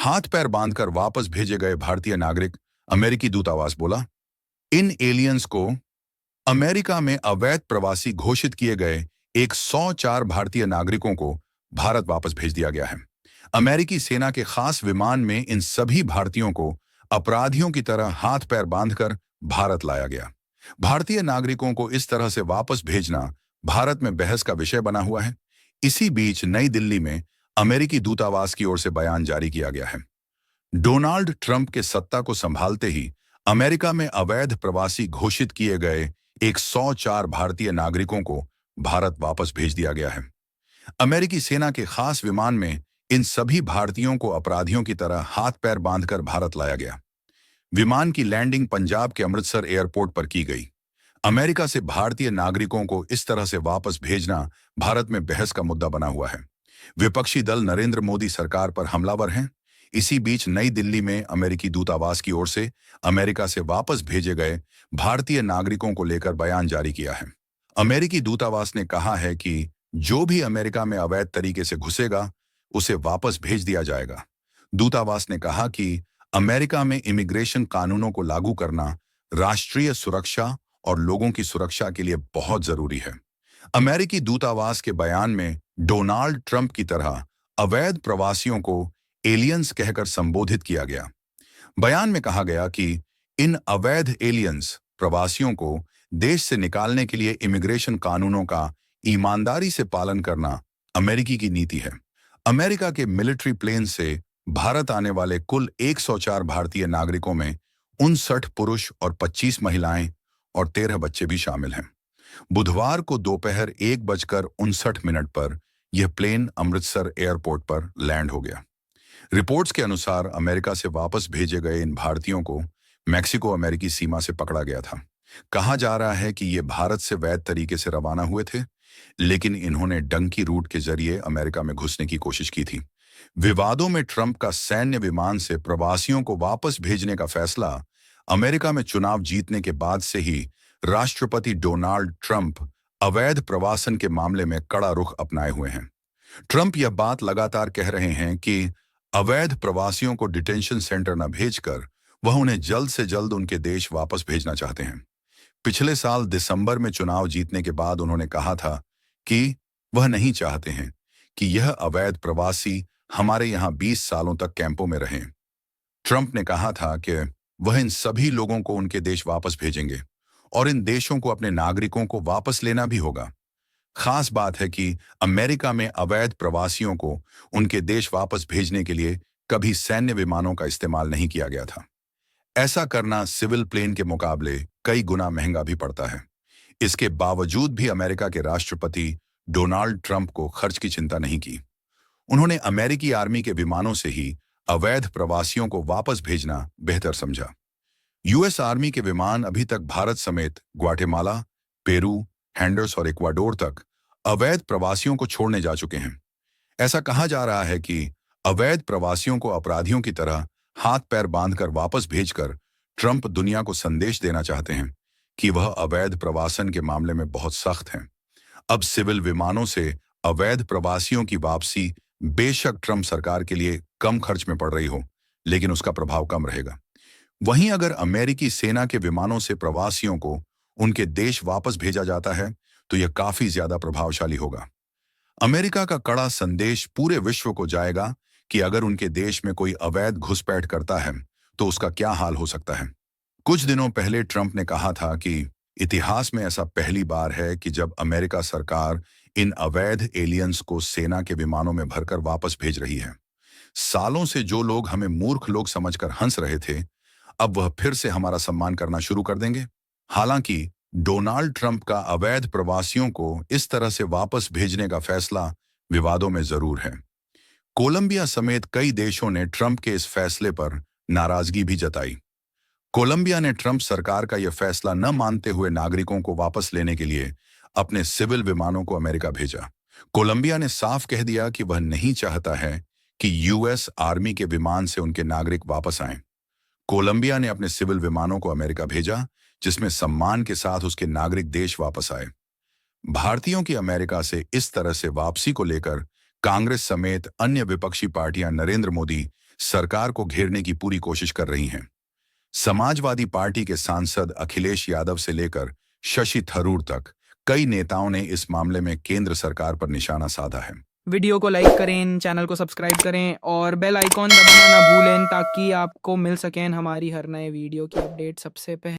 हाथ पैर बांधकर वापस भेजे गए भारतीय नागरिक, अमेरिकी दूतावास बोला। इन एलियंस को अमेरिका में अवैध प्रवासी घोषित किए गए 104 भारतीय नागरिकों को भारत वापस भेज दिया गया है। अमेरिकी सेना के खास विमान में इन सभी भारतीयों को अपराधियों की तरह हाथ पैर बांधकर भारत लाया गया। भारतीय नागरिकों को इस तरह से वापस भेजना भारत में बहस का विषय बना हुआ है। इसी बीच नई दिल्ली में अमेरिकी दूतावास की ओर से बयान जारी किया गया है। डोनाल्ड ट्रंप के सत्ता को संभालते ही अमेरिका में अवैध प्रवासी घोषित किए गए 104 भारतीय नागरिकों को भारत वापस भेज दिया गया है। अमेरिकी सेना के खास विमान में इन सभी भारतीयों को अपराधियों की तरह हाथ पैर बांधकर भारत लाया गया। विमान की लैंडिंग पंजाब के अमृतसर एयरपोर्ट पर की गई। अमेरिका से भारतीय नागरिकों को इस तरह से वापस भेजना भारत में बहस का मुद्दा बना हुआ है। विपक्षी दल नरेंद्र मोदी सरकार पर हमलावर हैं। इसी बीच नई दिल्ली में अमेरिकी दूतावास की ओर से अमेरिका से वापस भेजे गए भारतीय नागरिकों को लेकर बयान जारी किया है। अमेरिकी दूतावास ने कहा है कि जो भी अमेरिका में अवैध तरीके से घुसेगा उसे वापस भेज दिया जाएगा। दूतावास ने कहा कि अमेरिका में इमिग्रेशन कानूनों को लागू करना राष्ट्रीय सुरक्षा और लोगों की सुरक्षा के लिए बहुत जरूरी है। अमेरिकी दूतावास के बयान में डोनाल्ड ट्रंप की तरह अवैध प्रवासियों को एलियंस कहकर संबोधित किया गया। बयान में कहा गया कि इन अवैध एलियंस प्रवासियों को देश से निकालने के लिए इमिग्रेशन कानूनों का ईमानदारी से पालन करना अमेरिकी की नीति है। अमेरिका के मिलिट्री प्लेन से भारत आने वाले कुल 104 भारतीय नागरिकों में 59 पुरुष और 25 महिलाएं और 13 बच्चे भी शामिल हैं। बुधवार को दोपहर 1:59 पर यह प्लेन अमृतसर एयरपोर्ट पर लैंड हो गया। रिपोर्ट्स के अनुसार अमेरिका से वापस भेजे गए इन भारतीयों को मैक्सिको अमेरिकी सीमा से पकड़ा गया था। कहा जा रहा है कि ये भारत से वैध तरीके से रवाना हुए थे, लेकिन इन्होंने डंकी रूट के जरिए अमेरिका में घुसने की कोशिश की थी। विवादों में ट्रंप का सैन्य विमान से प्रवासियों को वापस भेजने का फैसला अमेरिका में चुनाव जीतने के बाद से ही राष्ट्रपति डोनाल्ड ट्रंप अवैध प्रवासन के मामले में कड़ा रुख अपनाए हुए हैं। ट्रंप यह बात लगातार कह रहे हैं कि अवैध प्रवासियों को डिटेंशन सेंटर न भेजकर वह उन्हें जल्द से जल्द उनके देश वापस भेजना चाहते हैं। पिछले साल दिसंबर में चुनाव जीतने के बाद उन्होंने कहा था कि वह नहीं चाहते हैं कि यह अवैध प्रवासी हमारे यहाँ 20 सालों तक कैंपों में रहें। ट्रंप ने कहा था कि वह इन सभी लोगों को उनके देश वापस भेजेंगे और इन देशों को अपने नागरिकों को वापस लेना भी होगा। खास बात है कि अमेरिका में अवैध प्रवासियों को उनके देश वापस भेजने के लिए कभी सैन्य विमानों का इस्तेमाल नहीं किया गया था। ऐसा करना सिविल प्लेन के मुकाबले कई गुना महंगा भी पड़ता है। इसके बावजूद भी अमेरिका के राष्ट्रपति डोनाल्ड ट्रंप को खर्च की चिंता नहीं की। उन्होंने अमेरिकी आर्मी के विमानों से ही अवैध प्रवासियों को वापस भेजना बेहतर समझा। यूएस आर्मी के विमान अभी तक भारत समेत ग्वाटेमाला, पेरू, हैंडर्स और इक्वाडोर तक अवैध प्रवासियों को छोड़ने जा चुके हैं। ऐसा कहा जा रहा है कि अवैध प्रवासियों को अपराधियों की तरह हाथ पैर बांधकर वापस भेजकर ट्रंप दुनिया को संदेश देना चाहते हैं कि वह अवैध प्रवासन के मामले में बहुत सख्त हैं। अब सिविल विमानों से अवैध प्रवासियों की वापसी बेशक ट्रंप सरकार के लिए कम खर्च में पड़ रही हो, लेकिन उसका प्रभाव कम रहेगा। वहीं अगर अमेरिकी सेना के विमानों से प्रवासियों को उनके देश वापस भेजा जाता है तो यह काफी ज्यादा प्रभावशाली होगा। अमेरिका का कड़ा संदेश पूरे विश्व को जाएगा कि अगर उनके देश में कोई अवैध घुसपैठ करता है तो उसका क्या हाल हो सकता है। कुछ दिनों पहले ट्रंप ने कहा था कि इतिहास में ऐसा पहली बार है कि जब अमेरिका सरकार इन अवैध एलियंस को सेना के विमानों में भरकर वापस भेज रही है। सालों से जो लोग हमें मूर्ख लोग समझकर हंस रहे थे, अब वह फिर से हमारा सम्मान करना शुरू कर देंगे। हालांकि डोनाल्ड ट्रंप का अवैध प्रवासियों को इस तरह से वापस भेजने का फैसला विवादों में जरूर है। कोलंबिया समेत कई देशों ने ट्रंप के इस फैसले पर नाराजगी भी जताई। कोलंबिया ने ट्रंप सरकार का यह फैसला न मानते हुए नागरिकों को वापस लेने के लिए अपने सिविल विमानों को अमेरिका भेजा। कोलंबिया ने साफ कह दिया कि वह नहीं चाहता है कि यूएस आर्मी के विमान से उनके नागरिक वापस आएं। कोलंबिया ने अपने सिविल विमानों को अमेरिका भेजा, जिसमें सम्मान के साथ उसके नागरिक देश वापस आए। भारतीयों की अमेरिका से इस तरह से वापसी को लेकर कांग्रेस समेत अन्य विपक्षी पार्टियां नरेंद्र मोदी सरकार को घेरने की पूरी कोशिश कर रही हैं। समाजवादी पार्टी के सांसद अखिलेश यादव से लेकर शशि थरूर तक कई नेताओं ने इस मामले में केंद्र सरकार पर निशाना साधा है। वीडियो को लाइक करें, चैनल को सब्सक्राइब करें और बेल आइकॉन दबाना ना भूलें ताकि आपको मिल सकें हमारी हर नए वीडियो की अपडेट सबसे पहले।